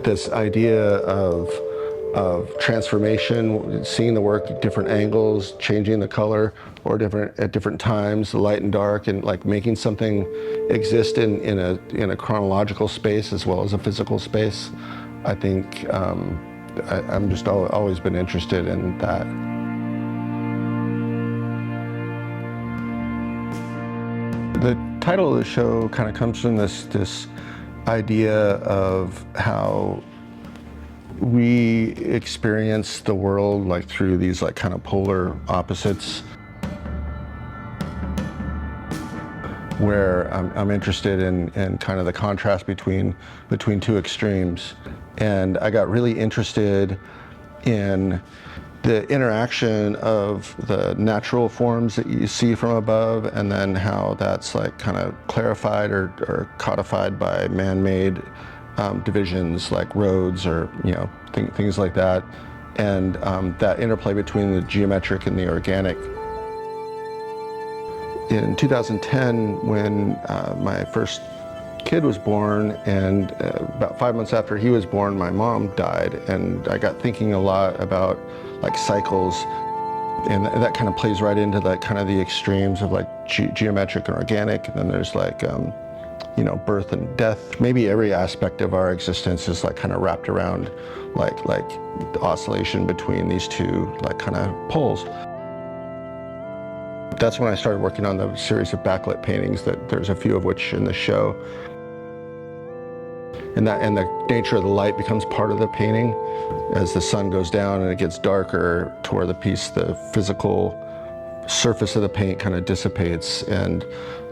this idea of transformation, seeing the work at different angles, changing the color, or at different times, light and dark, and like making something exist in a chronological space as well as a physical space. I think I'm just always been interested in that. The title of the show kind of comes from this idea of how we experience the world like through these like kind of polar opposites, where I'm interested in kind of the contrast between two extremes. And I got really interested in the interaction of the natural forms that you see from above, and then how that's like kind of clarified or codified by man-made divisions like roads or things like that, and that interplay between the geometric and the organic. In 2010, when my first kid was born, and about 5 months after he was born, my mom died, and I got thinking a lot about like cycles, and that kind of plays right into that kind of the extremes of like geometric and organic, and then there's like birth and death. Maybe every aspect of our existence is like kind of wrapped around like the oscillation between these two like kind of poles. That's when I started working on the series of backlit paintings that there's a few of which in the show. And the nature of the light becomes part of the painting as the sun goes down and it gets darker to where the physical surface of the paint kind of dissipates, and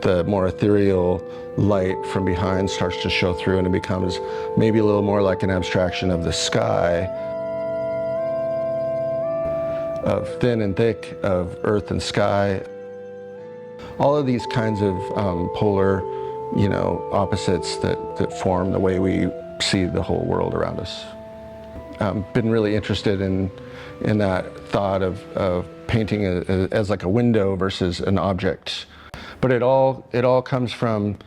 the more ethereal light from behind starts to show through, and it becomes maybe a little more like an abstraction of the sky, of thin and thick, of earth and sky. All of these kinds of polar, opposites that form the way we see the whole world around us. Been really interested in that thought of painting as like a window versus an object. But it all comes from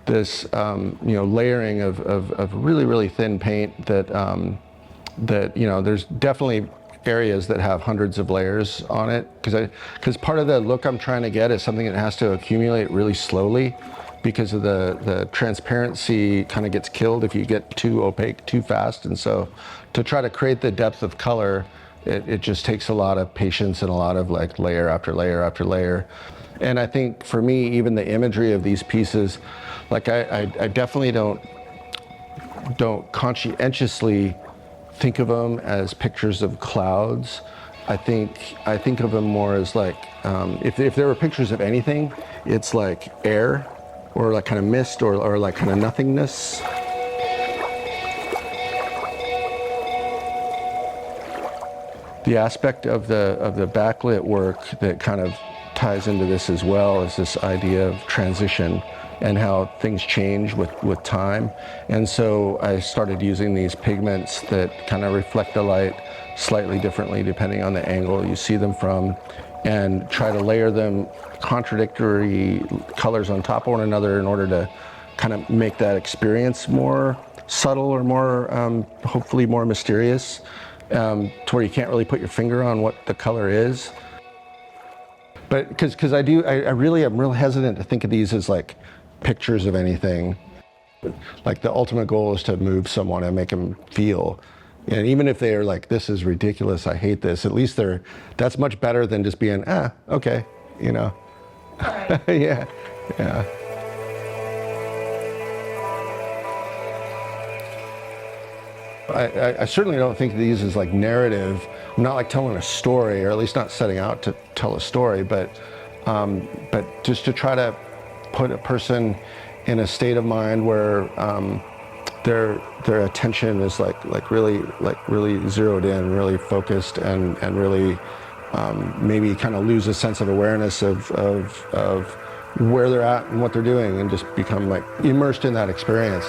this layering of really, really thin paint that there's definitely areas that have hundreds of layers on it, because part of the look I'm trying to get is something that has to accumulate really slowly, because of the transparency kind of gets killed if you get too opaque too fast. And so to try to create the depth of color, it just takes a lot of patience and a lot of like layer after layer after layer. And I think for me, even the imagery of these pieces, like I definitely don't conscientiously think of them as pictures of clouds. I think of them more as like, if there were pictures of anything, it's like air, or like kind of mist, or like kind of nothingness. The aspect of the backlit work that kind of ties into this as well is this idea of transition and how things change with time. And so I started using these pigments that kind of reflect the light slightly differently depending on the angle you see them from, and try to layer them contradictory colors on top of one another in order to kind of make that experience more subtle or more, hopefully more mysterious, to where you can't really put your finger on what the color is. But because I really am real hesitant to think of these as like pictures of anything. Like the ultimate goal is to move someone and make them feel. And even if they are like, this is ridiculous, I hate this, at least that's much better than just being, okay, Right. yeah. I certainly don't think of these as like narrative. I'm not like telling a story, or at least not setting out to tell a story, but just to try to put a person in a state of mind where their attention is like really zeroed in, really focused, and really maybe kind of lose a sense of awareness of where they're at and what they're doing, and just become like immersed in that experience.